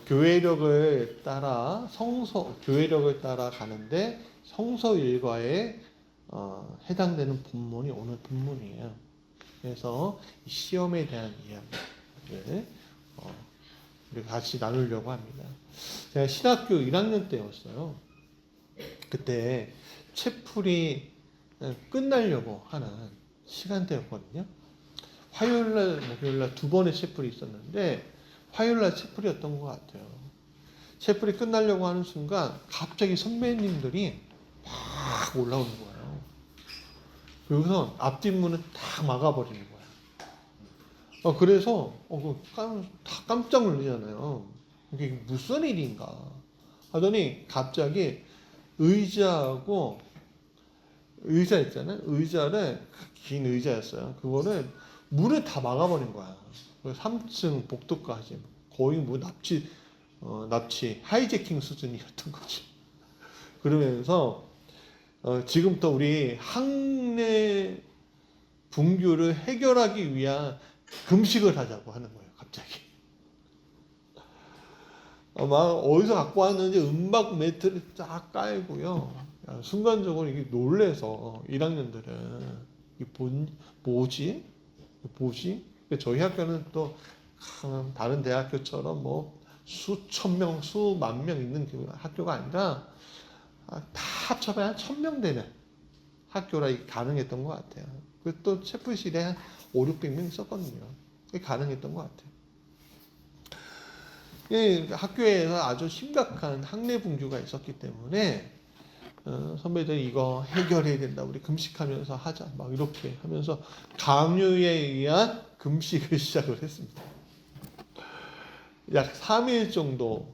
교회력을 따라 교회력을 따라 가는데 성서 일과에 해당되는 본문이 오늘 본문이에요. 그래서 시험에 대한 이야기를 우리 같이 나누려고 합니다. 제가 신학교 1학년 때였어요. 그때 채플이 끝나려고 하는 시간대였거든요. 화요일날, 목요일날 두 번의 채플이 있었는데 화요일날 채플이었던 것 같아요. 채플이 끝나려고 하는 순간 갑자기 선배님들이 막 올라오는 거예요. 그래서 앞뒷문을 다 막아버리는 거예요. 그래서 다 깜짝 놀라잖아요. 이게 무슨 일인가 하더니 갑자기 의자 있잖아요. 의자를 긴 의자였어요. 그거를 문을 다 막아버린 거야. 3층 복도까지 거의 뭐 납치 하이제킹 수준이었던 거지. 그러면서 지금부터 우리 학내 분규를 해결하기 위한 금식을 하자고 하는 거예요. 갑자기. 막 어디서 갖고 왔는지 은박 매트를 쫙 깔고요. 순간적으로 이게 놀래서 1학년들은 뭐지? 저희 학교는 또 다른 대학교처럼 뭐 수천 명, 수만 명 있는 학교가 아니라 다 합쳐봐야 한 1000명 되는 학교라 가능했던 것 같아요. 그리고 또 채플실에 한 500~600명 있었거든요. 그게 가능했던 것 같아요. 학교에서 아주 심각한 학내 분규가 있었기 때문에 선배들이 이거 해결해야 된다. 우리 금식하면서 하자. 막 이렇게 하면서 강요에 의한 금식을 시작을 했습니다. 약 3일 정도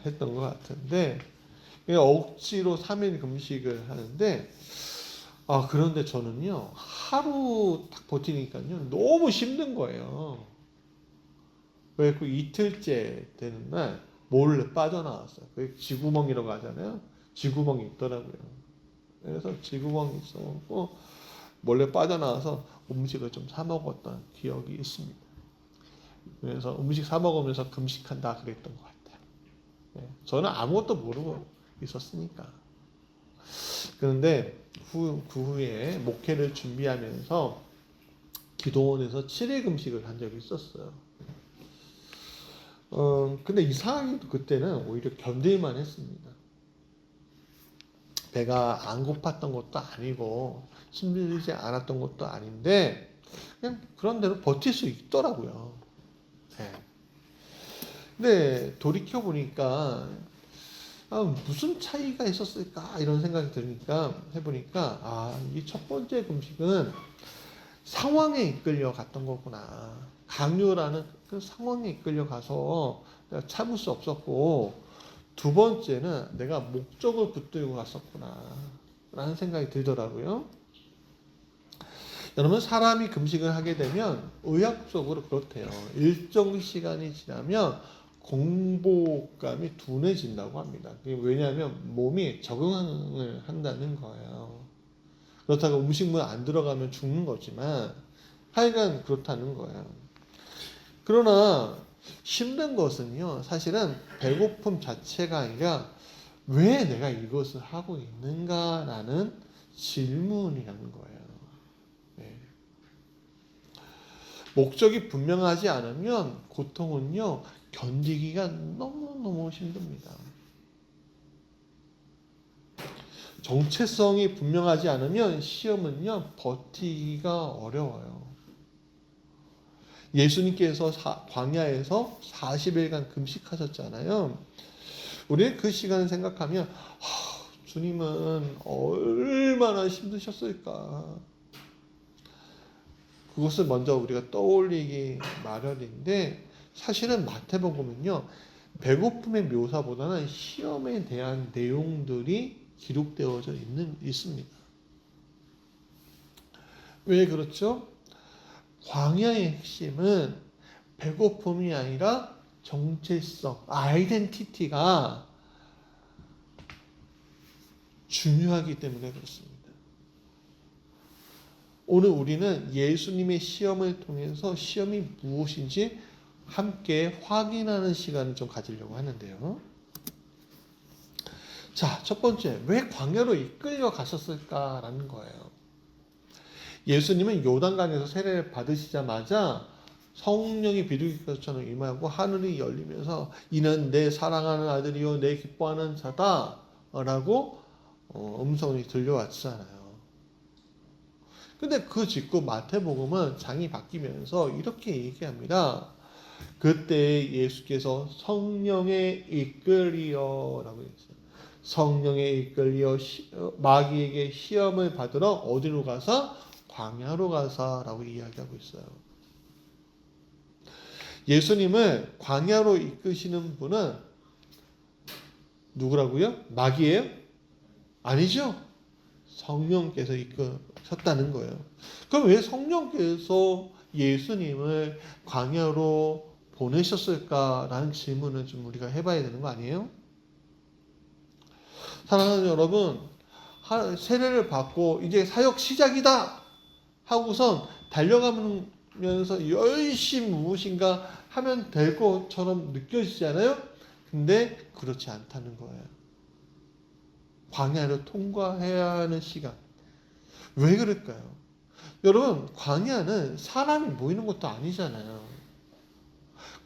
했던 것 같은데 억지로 3일 금식을 하는데 그런데 저는요 하루 딱 버티니까요 너무 힘든 거예요. 그래서 이틀째 되는 날 몰래 빠져나왔어요. 그게 쥐구멍이라고 하잖아요. 쥐구멍이 있더라고요. 그래서 쥐구멍이 있었고 몰래 빠져나와서 음식을 좀 사 먹었던 기억이 있습니다. 그래서 음식 사 먹으면서 금식한다 그랬던 것 같아요. 저는 아무것도 모르고 있었으니까. 그런데 그 후에 목회를 준비하면서 기도원에서 7일 금식을 한 적이 있었어요. 근데 이상하게도 그때는 오히려 견딜만 했습니다. 배가 안 고팠던 것도 아니고 힘들지 않았던 것도 아닌데 그냥 그런 대로 버틸 수 있더라고요. 네. 근데 돌이켜 보니까 무슨 차이가 있었을까 이런 생각이 해보니까 이 첫 번째 금식은 상황에 이끌려 갔던 거구나. 강요라는 그 상황에 이끌려 가서 내가 참을 수 없었고 두 번째는 내가 목적을 붙들고 갔었구나 라는 생각이 들더라고요. 여러분 사람이 금식을 하게 되면 의학적으로 그렇대요. 일정 시간이 지나면 공복감이 둔해진다고 합니다. 왜냐하면 몸이 적응을 한다는 거예요. 그렇다고 음식물 안 들어가면 죽는 거지만 하여간 그렇다는 거예요. 그러나 힘든 것은요 사실은 배고픔 자체가 아니라 왜 내가 이것을 하고 있는가라는 질문이라는 거예요. 네. 목적이 분명하지 않으면 고통은요 견디기가 너무너무 힘듭니다. 정체성이 분명하지 않으면 시험은요 버티기가 어려워요. 예수님께서 광야에서 40일간 금식하셨잖아요. 우리는 그 시간을 생각하면 주님은 얼마나 힘드셨을까. 그것을 먼저 우리가 떠올리기 마련인데 사실은 마태복음은요 배고픔의 묘사보다는 시험에 대한 내용들이 기록되어져 있습니다. 왜 그렇죠? 광야의 핵심은 배고픔이 아니라 정체성, 아이덴티티가 중요하기 때문에 그렇습니다. 오늘 우리는 예수님의 시험을 통해서 시험이 무엇인지 함께 확인하는 시간을 좀 가지려고 하는데요. 자, 첫 번째, 왜 광야로 이끌려 가셨을까라는 거예요. 예수님은 요단강에서 세례를 받으시자마자 성령이 비둘기처럼 임하고 하늘이 열리면서 이는 내 사랑하는 아들이요 내 기뻐하는 자다 라고 음성이 들려왔잖아요. 근데 그 직후 마태복음은 장이 바뀌면서 이렇게 얘기합니다. 그때 예수께서 성령에 이끌리어 라고 했어요. 성령에 이끌리어 마귀에게 시험을 받으러 어디로 가서? 광야로 가서 라고 이야기하고 있어요. 예수님을 광야로 이끄시는 분은 누구라고요? 마귀예요? 아니죠. 성령께서 이끄셨다는 거예요. 그럼 왜 성령께서 예수님을 광야로 보내셨을까라는 질문을 좀 우리가 해봐야 되는 거 아니에요? 사랑하는 여러분, 세례를 받고 이제 사역 시작이다 하고선 달려가면서 열심히 무엇인가 하면 될 것처럼 느껴지잖아요. 근데 그렇지 않다는 거예요. 광야를 통과해야 하는 시간. 왜 그럴까요? 여러분, 광야는 사람이 모이는 것도 아니잖아요.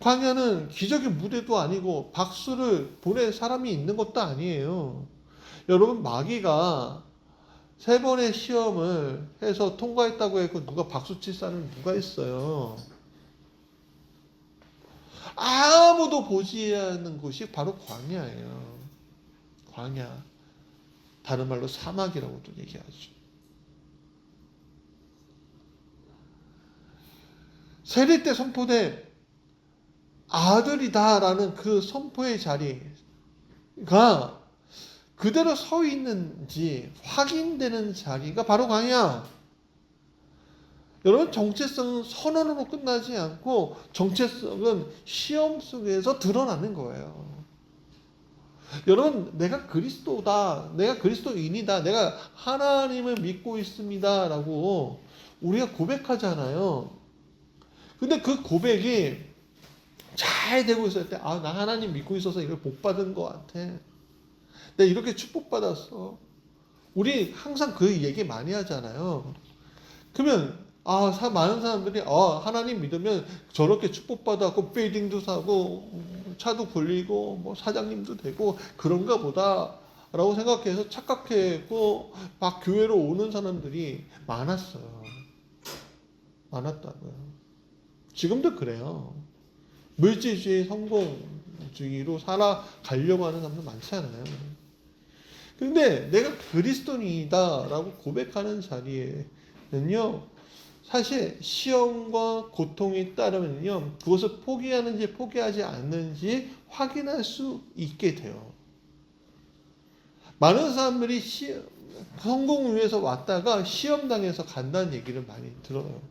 광야는 기적의 무대도 아니고 박수를 보낼 사람이 있는 것도 아니에요. 여러분, 마귀가 3번의 시험을 해서 통과했다고 해서 누가 박수칠 사람이 누가 있어요? 아무도 보지 않는 곳이 바로 광야예요. 광야. 다른 말로 사막이라고도 얘기하죠. 세례 때 선포된 아들이다라는 그 선포의 자리가 그대로 서 있는지 확인되는 자리가 바로 광야. 여러분, 정체성은 선언으로 끝나지 않고 정체성은 시험 속에서 드러나는 거예요. 여러분, 내가 그리스도다, 내가 그리스도인이다, 내가 하나님을 믿고 있습니다 라고 우리가 고백하잖아요. 근데 그 고백이 잘 되고 있을 때, 아, 나 하나님 믿고 있어서 이걸 복 받은 것 같아. 내가 이렇게 축복받았어. 우리 항상 그 얘기 많이 하잖아요. 그러면 많은 사람들이 하나님 믿으면 저렇게 축복받았고 빌딩도 사고 차도 굴리고 뭐 사장님도 되고 그런가 보다 라고 생각해서 착각했고 막 교회로 오는 사람들이 많았어요. 많았다고요. 지금도 그래요. 물질주의 성공주의로 살아가려고 하는 사람들 많잖아요. 근데 내가 그리스도인이다 라고 고백하는 자리에는요, 사실 시험과 고통이 따르면요, 그것을 포기하는지 포기하지 않는지 확인할 수 있게 돼요. 많은 사람들이 성공을 위해서 왔다가 시험당해서 간다는 얘기를 많이 들어요.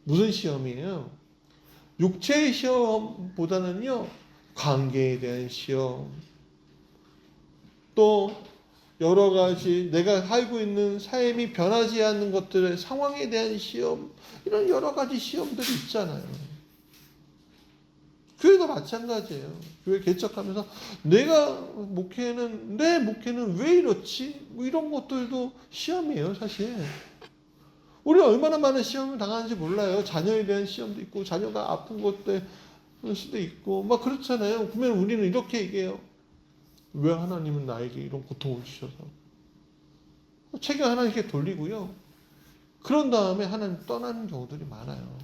무슨 시험이에요? 육체의 시험보다는요, 관계에 대한 시험, 또 여러 가지 내가 살고 있는 삶이 변하지 않는 것들의 상황에 대한 시험, 이런 여러 가지 시험들이 있잖아요. 교회도 마찬가지예요. 교회 개척하면서 내 목회는 왜 이렇지? 뭐 이런 것들도 시험이에요, 사실. 우리 얼마나 많은 시험을 당하는지 몰라요. 자녀에 대한 시험도 있고, 자녀가 아픈 것들 수도 있고, 막 그렇잖아요. 그러면 우리는 이렇게 얘기해요. 왜 하나님은 나에게 이런 고통을 주셔서? 책임 하나님께 돌리고요. 그런 다음에 하나님 떠나는 경우들이 많아요.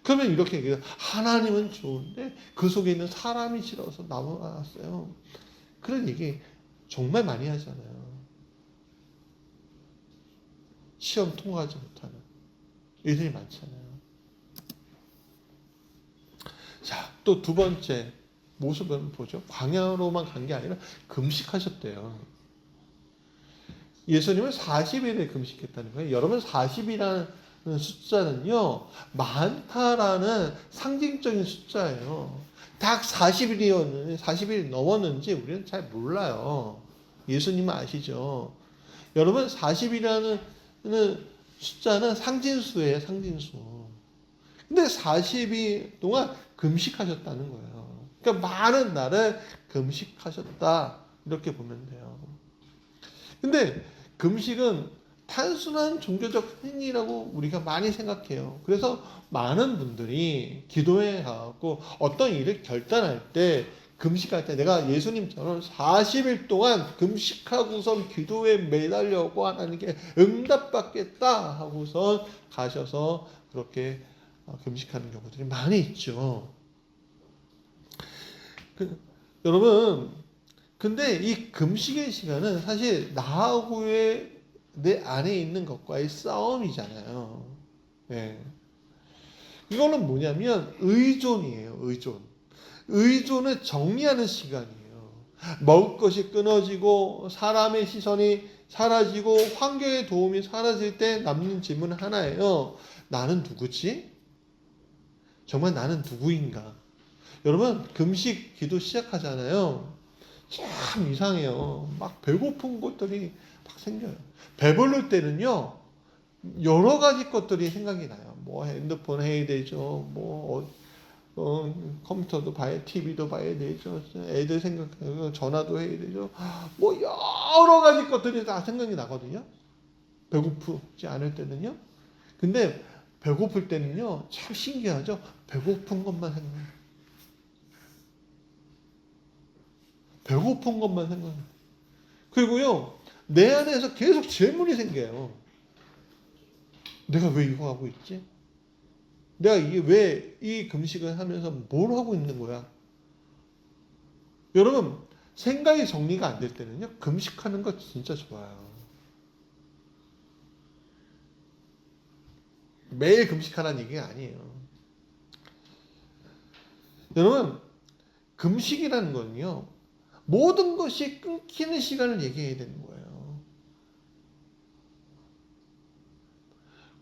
그러면 이렇게 얘기해요. 하나님은 좋은데 그 속에 있는 사람이 싫어서 나왔어요. 그런 얘기 정말 많이 하잖아요. 시험 통과하지 못하는 일들이 많잖아요. 자, 또 두 번째 모습을 보죠. 광야로만 간 게 아니라 금식하셨대요. 예수님은 40일을 금식했다는 거예요. 여러분, 40이라는 숫자는요, 많다라는 상징적인 숫자예요. 딱 40일이었는지 40일이 넘었는지 우리는 잘 몰라요. 예수님은 아시죠? 여러분, 40이라는 숫자는 상징수예요, 상징수. 근데 40일 동안 금식하셨다는 거예요. 그러니까 많은 날을 금식하셨다. 이렇게 보면 돼요. 근데 금식은 단순한 종교적 행위라고 우리가 많이 생각해요. 그래서 많은 분들이 기도에 가고 어떤 일을 결단할 때 금식할 때 내가 예수님처럼 40일 동안 금식하고선 기도에 매달려고 하나님께 응답받겠다 하고선 가셔서 그렇게 금식하는 경우들이 많이 있죠. 여러분, 근데 이 금식의 시간은 사실 나하고의 내 안에 있는 것과의 싸움이잖아요. 예. 이거는 뭐냐면 의존이에요. 의존. 의존을 정리하는 시간이에요. 먹을 것이 끊어지고 사람의 시선이 사라지고 환경의 도움이 사라질 때 남는 질문 하나예요. 나는 누구지? 정말 나는 누구인가? 여러분 금식 기도 시작하잖아요. 참 이상해요. 막 배고픈 것들이 막 생겨요. 배부를 때는요, 여러 가지 것들이 생각이 나요. 뭐 핸드폰 해야 되죠. 뭐 컴퓨터도 봐야, TV도 봐야 되죠. 애들 생각하고 전화도 해야 되죠. 뭐 여러 가지 것들이 다 생각이 나거든요. 배고프지 않을 때는요. 근데 배고플 때는요, 참 신기하죠. 배고픈 것만 생각해요. 배고픈 것만 생각해요. 그리고요, 내 안에서 계속 질문이 생겨요. 내가 왜 이거 하고 있지? 내가 이게 왜 이 금식을 하면서 뭘 하고 있는 거야? 여러분, 생각이 정리가 안 될 때는요, 금식하는 거 진짜 좋아요. 매일 금식하라는 얘기가 아니에요. 여러분, 금식이라는 건요, 모든 것이 끊기는 시간을 얘기해야 되는 거예요.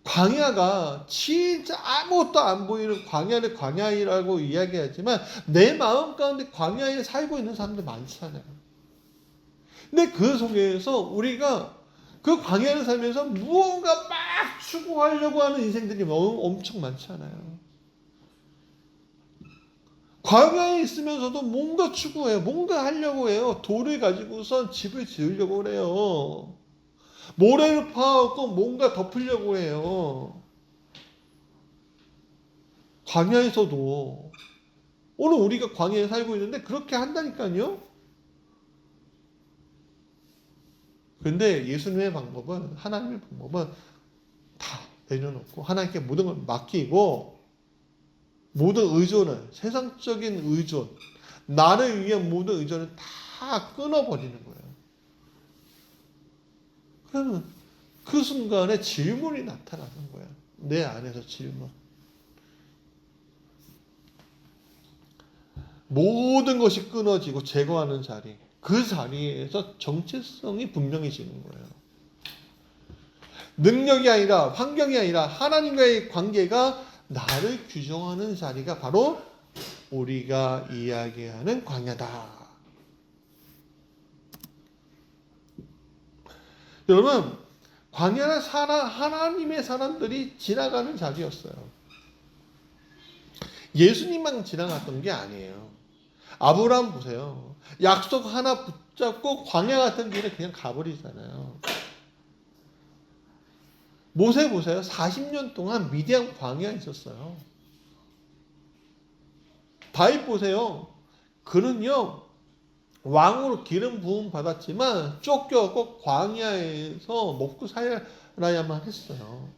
광야가 진짜 아무것도 안 보이는 광야를 광야이라고 이야기하지만 내 마음 가운데 광야에 살고 있는 사람들 많잖아요. 근데 그 속에서 우리가 그 광야를 살면서 무언가 막 추구하려고 하는 인생들이 엄청 많잖아요. 광야에 있으면서도 뭔가 추구해요. 뭔가 하려고 해요. 돌을 가지고선 집을 지으려고 그래요. 모래를 파갖고 뭔가 덮으려고 해요. 광야에서도 오늘 우리가 광야에 살고 있는데 그렇게 한다니까요. 그런데 예수님의 방법은, 하나님의 방법은 다 내려놓고 하나님께 모든 걸 맡기고 모든 의존을, 세상적인 의존, 나를 위한 모든 의존을 다 끊어버리는 거예요. 그러면 그 순간에 질문이 나타나는 거예요. 내 안에서 질문. 모든 것이 끊어지고 제거하는 자리. 그 자리에서 정체성이 분명해지는 거예요. 능력이 아니라, 환경이 아니라 하나님과의 관계가 나를 규정하는 자리가 바로 우리가 이야기하는 광야다. 여러분, 광야는 하나님의 사람들이 지나가는 자리였어요. 예수님만 지나갔던 게 아니에요. 아브라함 보세요. 약속 하나 붙잡고 광야 같은 길에 그냥 가버리잖아요. 모세 보세요. 40년 동안 미디안 광야에 있었어요. 다윗 보세요. 그는요, 왕으로 기름 부음 받았지만 쫓겨갖고 광야에서 먹고 살아야만 했어요.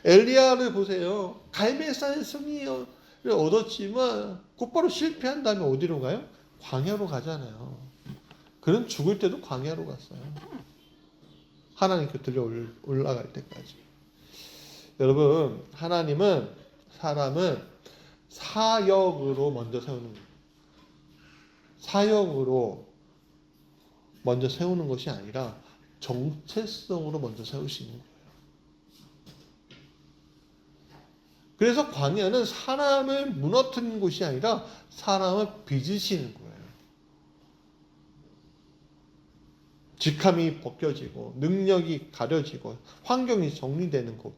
엘리야를 보세요. 갈멜산의 승리를 얻었지만 곧바로 실패한 다음에 어디로 가요? 광야로 가잖아요. 그는 죽을 때도 광야로 갔어요. 하나님 곁으로 올라갈 때까지. 여러분, 하나님은 사람을 사역으로 먼저 세우는 거예요. 사역으로 먼저 세우는 것이 아니라 정체성으로 먼저 세우시는 거예요. 그래서 광야는 사람을 무너뜨리는 곳이 아니라 사람을 빚으시는 거예요. 직함이 벗겨지고 능력이 가려지고 환경이 정리되는 곳.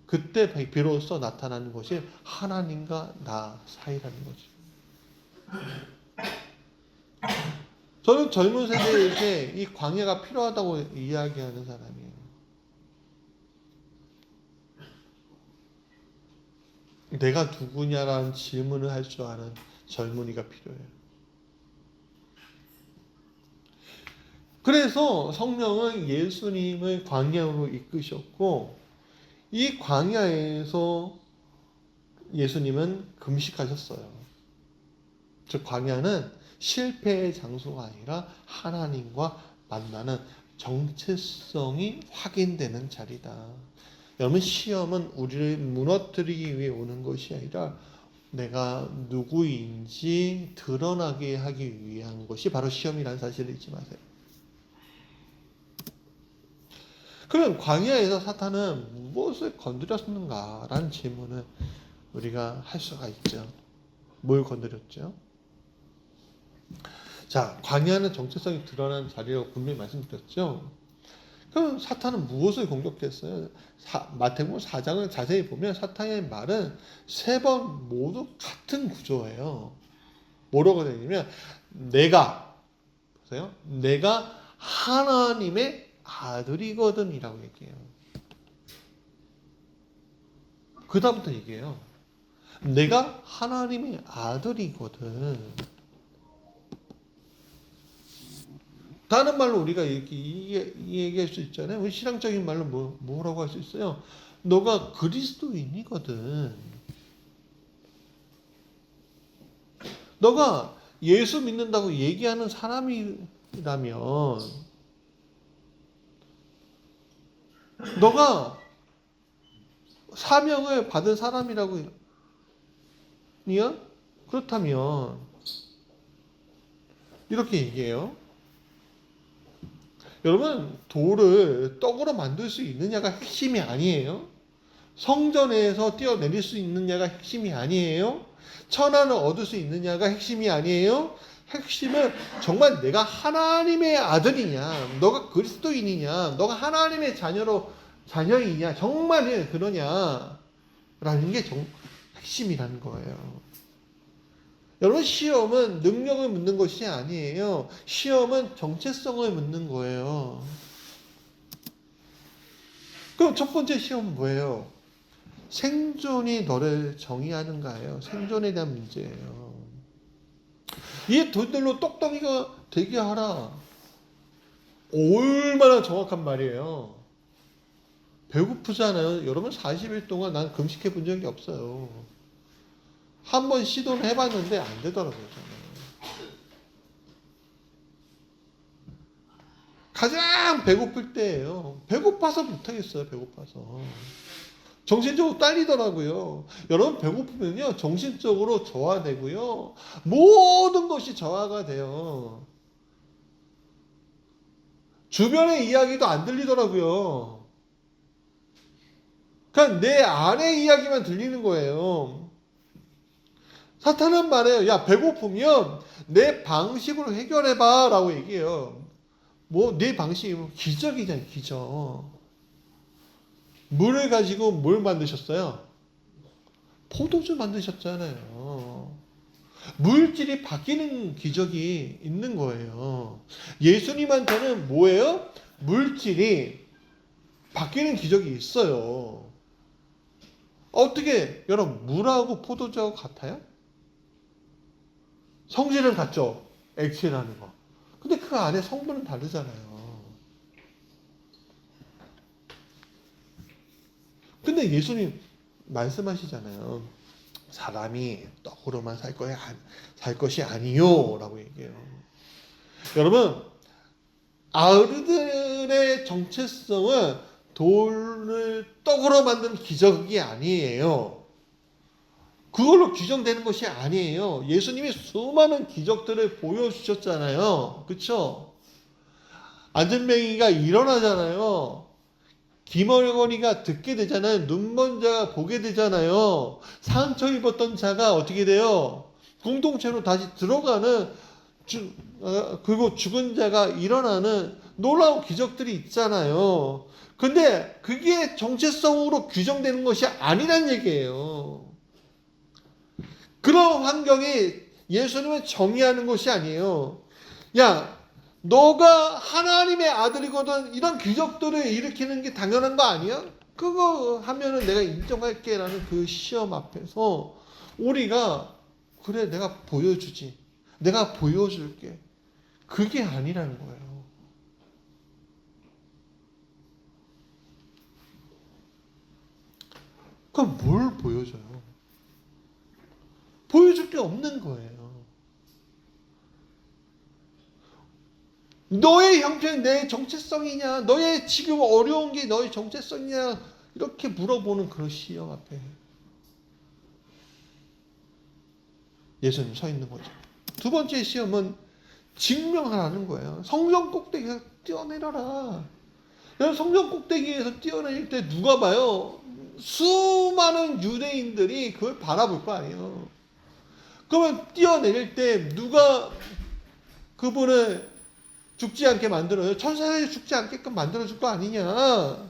그때 비로소 나타나는 것이 하나님과 나 사이라는 거죠. 저는 젊은 세대에게 이 광야가 필요하다고 이야기하는 사람이에요. 내가 누구냐라는 질문을 할 줄 아는 젊은이가 필요해요. 그래서 성령은 예수님을 광야로 이끄셨고 이 광야에서 예수님은 금식하셨어요. 즉 광야는 실패의 장소가 아니라 하나님과 만나는 정체성이 확인되는 자리다. 여러분 시험은 우리를 무너뜨리기 위해 오는 것이 아니라 내가 누구인지 드러나게 하기 위한 것이 바로 시험이라는 사실을 잊지 마세요. 그럼 광야에서 사탄은 무엇을 건드렸는가라는 질문을 우리가 할 수가 있죠. 뭘 건드렸죠? 자, 광야는 정체성이 드러나는 자리라고 분명히 말씀드렸죠. 그럼 사탄은 무엇을 공격했어요? 마태복음 4장을 자세히 보면 사탄의 말은 3번 모두 같은 구조예요. 뭐라고 되냐면 보세요. 내가 하나님의 아들이거든 이라고 얘기해요. 그 다음부터 얘기해요. 내가 하나님의 아들이거든. 다른 말로 우리가 얘기할 수 있잖아요. 우리 신앙적인 말로 뭐라고 할 수 있어요? 너가 그리스도인이거든. 너가 예수 믿는다고 얘기하는 사람이라면 너가 사명을 받은 사람이라고 그렇다면 이렇게 얘기해요. 여러분 돌을 떡으로 만들 수 있느냐가 핵심이 아니에요. 성전에서 뛰어내릴 수 있느냐가 핵심이 아니에요. 천하를 얻을 수 있느냐가 핵심이 아니에요. 핵심은 정말 내가 하나님의 아들이냐, 너가 그리스도인이냐, 너가 하나님의 자녀이냐, 정말 그러냐라는 게 핵심이라는 거예요. 여러분 시험은 능력을 묻는 것이 아니에요. 시험은 정체성을 묻는 거예요. 그럼 첫 번째 시험은 뭐예요? 생존이 너를 정의하는가예요. 생존에 대한 문제예요. 이 돌들로 똑똑이가 되게 하라. 얼마나 정확한 말이에요. 배고프잖아요. 여러분 40일 동안 난 금식해 본 적이 없어요. 한번 시도를 해봤는데 안 되더라고요. 저는. 가장 배고플 때예요. 배고파서 못하겠어요. 배고파서. 정신적으로 딸리더라고요. 여러분 배고프면요. 정신적으로 저하되고요. 모든 것이 저하가 돼요. 주변의 이야기도 안 들리더라고요. 그냥 내 안의 이야기만 들리는 거예요. 사탄은 말해요. 야, 배고프면 내 방식으로 해결해봐 라고 얘기해요. 내 방식이 기적이잖아요. 기적. 물을 가지고 뭘 만드셨어요? 포도주 만드셨잖아요. 물질이 바뀌는 기적이 있는 거예요. 예수님한테는 뭐예요? 물질이 바뀌는 기적이 있어요. 어떻게 여러분 물하고 포도주하고 같아요? 성질은 같죠? 액체라는 거. 근데 그 안에 성분은 다르잖아요. 근데 예수님 말씀하시잖아요. 사람이 떡으로만 살 것이 아니요 라고 얘기해요. 여러분 아르들의 정체성은 돌을 떡으로 만든 기적이 아니에요. 그걸로 규정되는 것이 아니에요. 예수님이 수많은 기적들을 보여주셨잖아요. 그렇죠? 안전뱅이가 일어나잖아요. 기머거리가 듣게 되잖아요. 눈먼 자가 보게 되잖아요. 상처 입었던 자가 어떻게 돼요? 공동체로 다시 들어가는 그리고 죽은 자가 일어나는 놀라운 기적들이 있잖아요. 근데 그게 정체성으로 규정되는 것이 아니란 얘기예요. 그런 환경이 예수님을 정의하는 것이 아니에요. 야, 너가 하나님의 아들이거든 이런 기적들을 일으키는 게 당연한 거 아니야? 그거 하면은 내가 인정할게 라는 그 시험 앞에서 우리가 그래 내가 보여주지. 내가 보여줄게. 그게 아니라는 거예요. 그럼 뭘 보여줘요? 보여줄 게 없는 거예요. 너의 형편이 내 정체성이냐? 너의 지금 어려운 게 너의 정체성이냐? 이렇게 물어보는 그런 시험 앞에 예수님 서 있는 거죠. 두 번째 시험은 증명하라는 거예요. 성전 꼭대기에서 뛰어내려라. 성전 꼭대기에서 뛰어내릴 때 누가 봐요? 수많은 유대인들이 그걸 바라볼 거 아니에요. 그러면 뛰어내릴 때 누가 그분을 죽지 않게 만들어요? 천사들이 죽지 않게끔 만들어줄 거 아니냐?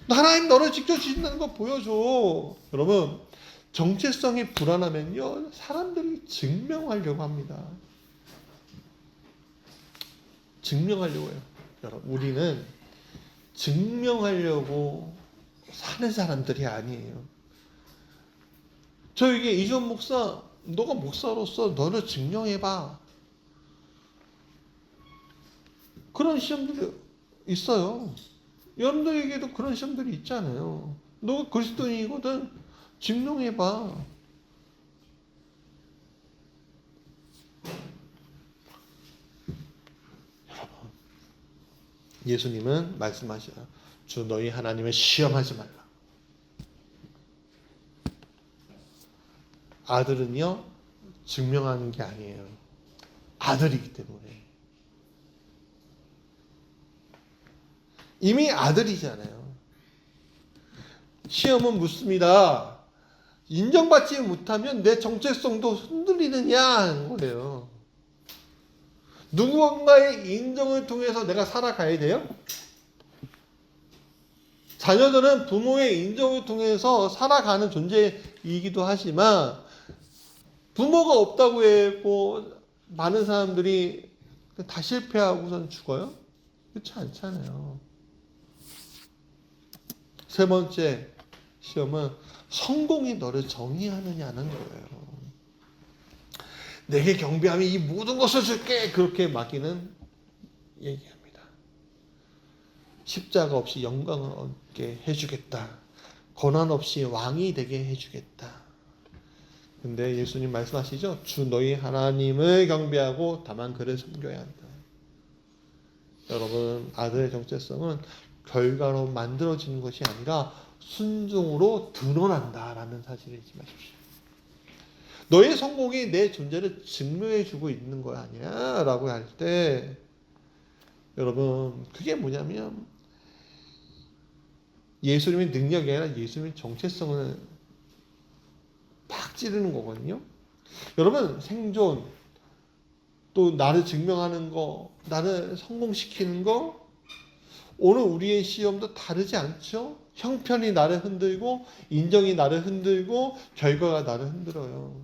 하나님 너를 지켜주신다는 거 보여줘. 여러분 정체성이 불안하면요 사람들이 증명하려고 합니다. 증명하려고 해요. 여러분 우리는 증명하려고 사는 사람들이 아니에요. 저에게 이전 목사 너가 목사로서 너를 증명해봐. 그런 시험들이 있어요. 여러분들에게도 그런 시험들이 있잖아요. 너가 그리스도인이거든 증명해봐. 여러분 예수님은 말씀하셔요. 주 너희 하나님을 시험하지 말라. 아들은요 증명하는 게 아니에요. 아들이기 때문에. 이미 아들이잖아요. 시험은 묻습니다. 인정받지 못하면 내 정체성도 흔들리느냐 하는 거예요. 누군가의 인정을 통해서 내가 살아가야 돼요? 자녀들은 부모의 인정을 통해서 살아가는 존재이기도 하지만 부모가 없다고 해고 많은 사람들이 다 실패하고선 죽어요? 그렇지 않잖아요. 세 번째 시험은 성공이 너를 정의하느냐는 거예요. 내게 경배하면 이 모든 것을 줄게 그렇게 맡기는 얘기합니다. 십자가 없이 영광을 얻게 해주겠다. 고난 없이 왕이 되게 해주겠다. 근데 예수님 말씀하시죠. 주 너희 하나님을 경배하고 다만 그를 섬겨야 한다. 여러분 아들의 정체성은 결과로 만들어지는 것이 아니라 순종으로 드러난다라는 사실을 잊지 마십시오. 너의 성공이 내 존재를 증명해주고 있는 거 아니야? 라고 할 때 여러분 그게 뭐냐면 예수님의 능력이 아니라 예수님의 정체성을 팍 찌르는 거거든요. 여러분 생존 또 나를 증명하는 거 나를 성공시키는 거 오늘 우리의 시험도 다르지 않죠? 형편이 나를 흔들고 인정이 나를 흔들고 결과가 나를 흔들어요.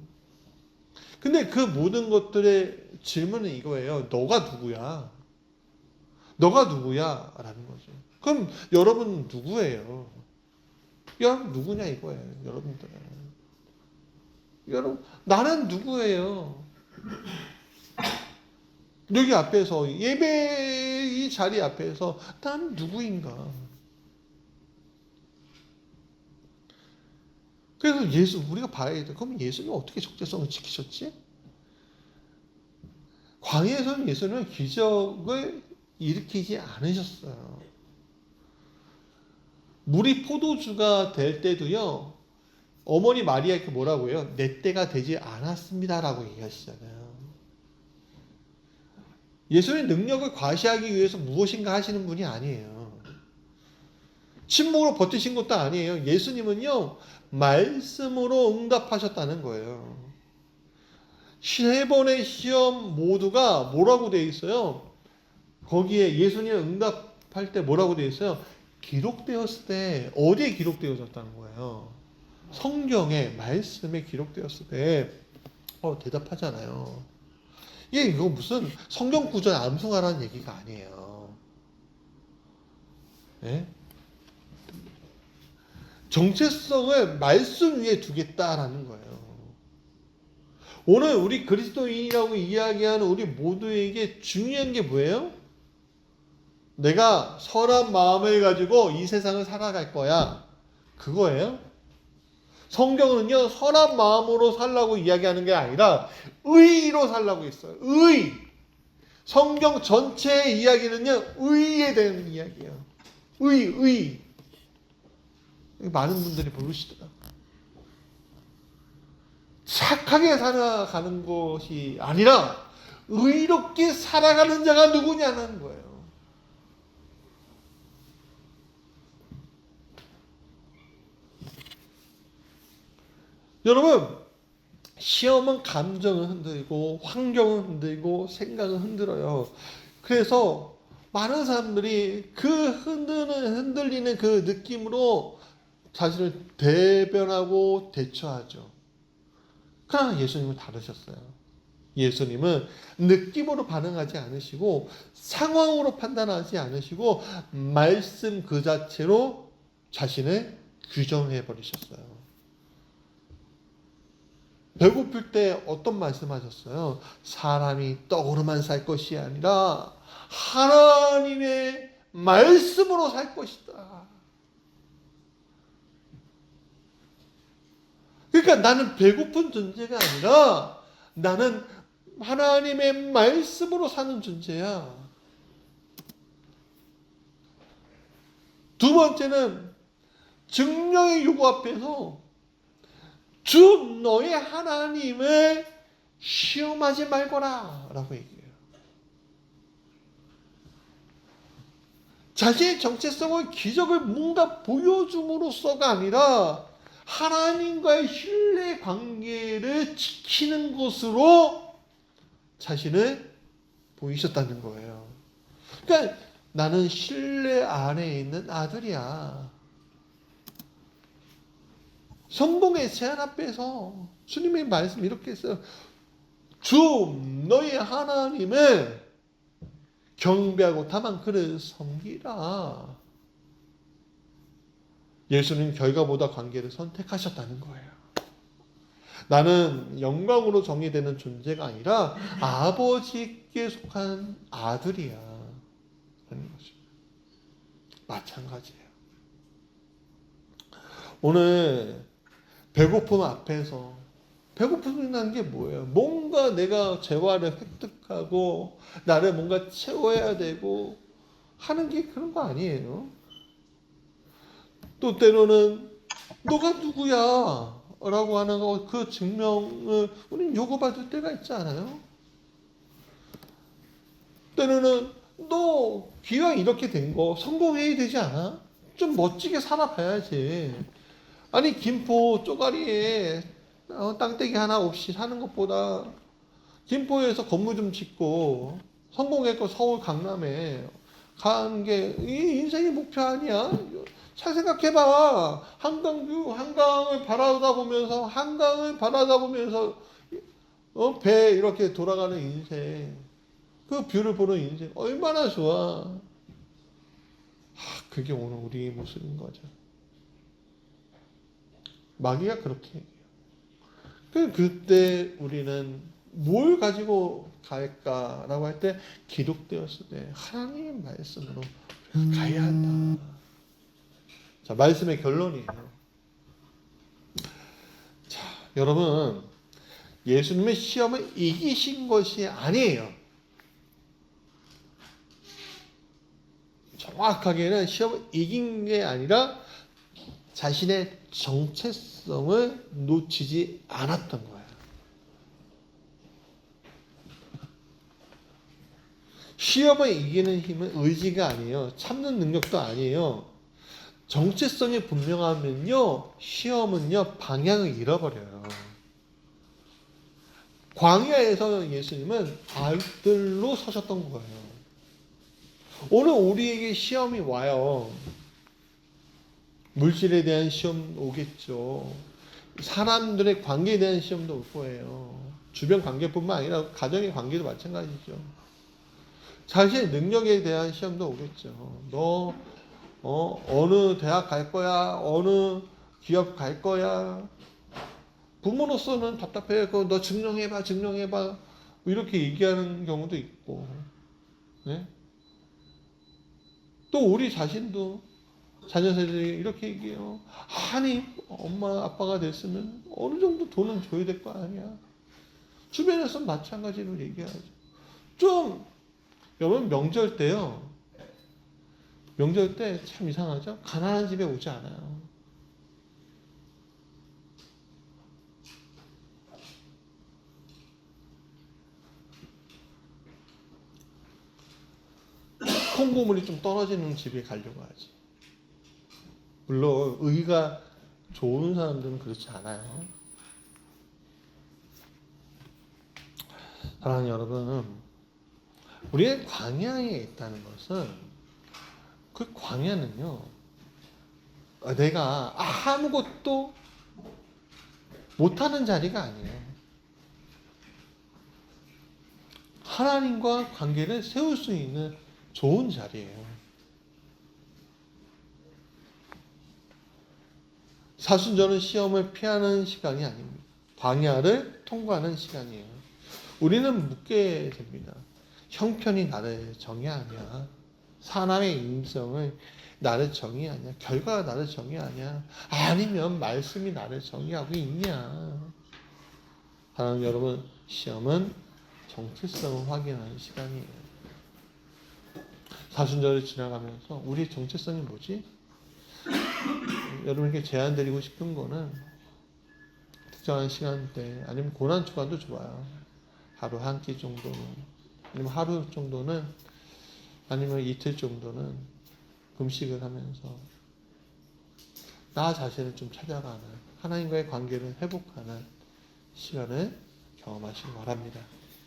근데 그 모든 것들의 질문은 이거예요. 너가 누구야? 너가 누구야? 라는 거죠. 그럼 여러분 누구예요? 여러분 누구냐 이거예요. 여러분들. 여러분 나는 누구예요? 여기 앞에서 예배 이 자리 앞에서 난 누구인가? 그래서 우리가 봐야 돼. 그럼 예수님은 어떻게 적재성을 지키셨지? 광야에서는 예수님은 기적을 일으키지 않으셨어요. 물이 포도주가 될 때도요. 어머니 마리아께 뭐라고 해요? 내 때가 되지 않았습니다라고 얘기하시잖아요. 예수님의 능력을 과시하기 위해서 무엇인가 하시는 분이 아니에요. 침묵으로 버티신 것도 아니에요. 예수님은요. 말씀으로 응답하셨다는 거예요. 세 번의 시험 모두가 뭐라고 되어 있어요? 거기에 예수님 응답할 때 뭐라고 되어 있어요? 기록되었을 때 어디에 기록되어졌다는 거예요? 성경에 말씀에 기록되었을 때 대답하잖아요. 이거 무슨 성경 구절 암송하라는 얘기가 아니에요. 네? 정체성을 말씀 위에 두겠다라는 거예요. 오늘 우리 그리스도인이라고 이야기하는 우리 모두에게 중요한 게 뭐예요? 내가 선한 마음을 가지고 이 세상을 살아갈 거야. 그거예요. 성경은요, 선한 마음으로 살라고 이야기하는 게 아니라 의로 살라고 했어요. 의. 성경 전체의 이야기는요, 의에 대한 이야기예요. 의. 많은 분들이 모르시더라. 착하게 살아가는 것이 아니라 의롭게 살아가는 자가 누구냐는 거예요. 여러분, 시험은 감정을 흔들고 환경을 흔들고 생각을 흔들어요. 그래서 많은 사람들이 그 흔들리는 그 느낌으로 자신을 대변하고 대처하죠. 그러나 예수님은 다르셨어요. 예수님은 느낌으로 반응하지 않으시고 상황으로 판단하지 않으시고 말씀 그 자체로 자신을 규정해 버리셨어요. 배고플 때 어떤 말씀하셨어요? 사람이 떡으로만 살 것이 아니라 하나님의 말씀으로 살 것이다. 그러니까 나는 배고픈 존재가 아니라 나는 하나님의 말씀으로 사는 존재야. 두 번째는 증명의 요구 앞에서 주 너의 하나님을 시험하지 말거라 라고 얘기해요. 자신의 정체성을 기적을 뭔가 보여줌으로써가 아니라 하나님과의 신뢰 관계를 지키는 것으로 자신을 보이셨다는 거예요. 그러니까 나는 신뢰 안에 있는 아들이야. 성공의 제한 앞에서 주님의 말씀 이렇게 했어요. 주 너희 하나님을 경배하고 다만 그를 섬기라. 예수님 결과보다 관계를 선택하셨다는 거예요. 나는 영광으로 정의되는 존재가 아니라 아버지께 속한 아들이야. 하는 것입니다. 마찬가지예요. 오늘 배고픔 앞에서 배고픔이라는 게 뭐예요? 뭔가 내가 재화를 획득하고 나를 뭔가 채워야 되고 하는 게 그런 거 아니에요. 또 때로는 너가 누구야? 라고 하는 그 증명을 우리는 요구받을 때가 있지 않아요? 때로는 너 기왕 이렇게 된 거 성공해야 되지 않아? 좀 멋지게 살아봐야지. 아니 김포 쪼가리에 땅떼기 하나 없이 사는 것보다 김포에서 건물 좀 짓고 성공했고 서울 강남에 가는 게 이 인생의 목표 아니야? 잘 생각해봐. 한강을 바라다 보면서 배 이렇게 돌아가는 인생, 그 뷰를 보는 인생 얼마나 좋아. 그게 오늘 우리의 모습인 거죠. 마귀가 그렇게 얘기해요. 그때 우리는 뭘 가지고 갈까라고 할 때 기록되었을 때 하나님의 말씀으로 가야 한다. 자, 말씀의 결론이에요. 자, 여러분, 예수님의 시험을 이기신 것이 아니에요. 정확하게는 시험을 이긴 게 아니라 자신의 정체성을 놓치지 않았던 거예요. 시험을 이기는 힘은 의지가 아니에요. 참는 능력도 아니에요. 정체성이 분명하면요, 시험은요, 방향을 잃어버려요. 광야에서 예수님은 아들로 서셨던 거예요. 오늘 우리에게 시험이 와요. 물질에 대한 시험 오겠죠. 사람들의 관계에 대한 시험도 올 거예요. 주변 관계뿐만 아니라 가정의 관계도 마찬가지죠. 자신의 능력에 대한 시험도 오겠죠. 너 어느 대학 갈 거야? 어느 기업 갈 거야? 부모로서는 답답해. 너 증명해봐, 증명해봐. 뭐 이렇게 얘기하는 경우도 있고. 네? 또 우리 자신도 자녀 세대에게 이렇게 얘기해요. 아니, 엄마, 아빠가 됐으면 어느 정도 돈은 줘야 될 거 아니야. 주변에서 마찬가지로 얘기하죠. 좀, 여러분, 명절 때요. 명절 때 참 이상하죠? 가난한 집에 오지 않아요. 콩고물이 좀 떨어지는 집에 가려고 하지. 물론 의가 좋은 사람들은 그렇지 않아요. 사랑하는 여러분, 우리의 광야에 있다는 것은 그 광야는요, 내가 아무것도 못하는 자리가 아니에요. 하나님과 관계를 세울 수 있는 좋은 자리예요. 사순절은 시험을 피하는 시간이 아닙니다. 광야를 통과하는 시간이에요. 우리는 묻게 됩니다. 형편이 나를 정의하냐? 사람의 인성을 나를 정의하냐? 결과가 나를 정의하냐? 아니면 말씀이 나를 정의하고 있냐? 사랑하는 여러분, 시험은 정체성을 확인하는 시간이에요. 사순절을 지나가면서 우리의 정체성이 뭐지? 여러분에게 제안 드리고 싶은 거는 특정한 시간대 아니면 고난 주간도 좋아요. 하루 한 끼 정도는, 아니면 하루 정도는, 아니면 이틀 정도는 금식을 하면서 나 자신을 좀 찾아가는, 하나님과의 관계를 회복하는 시간을 경험하시기 바랍니다.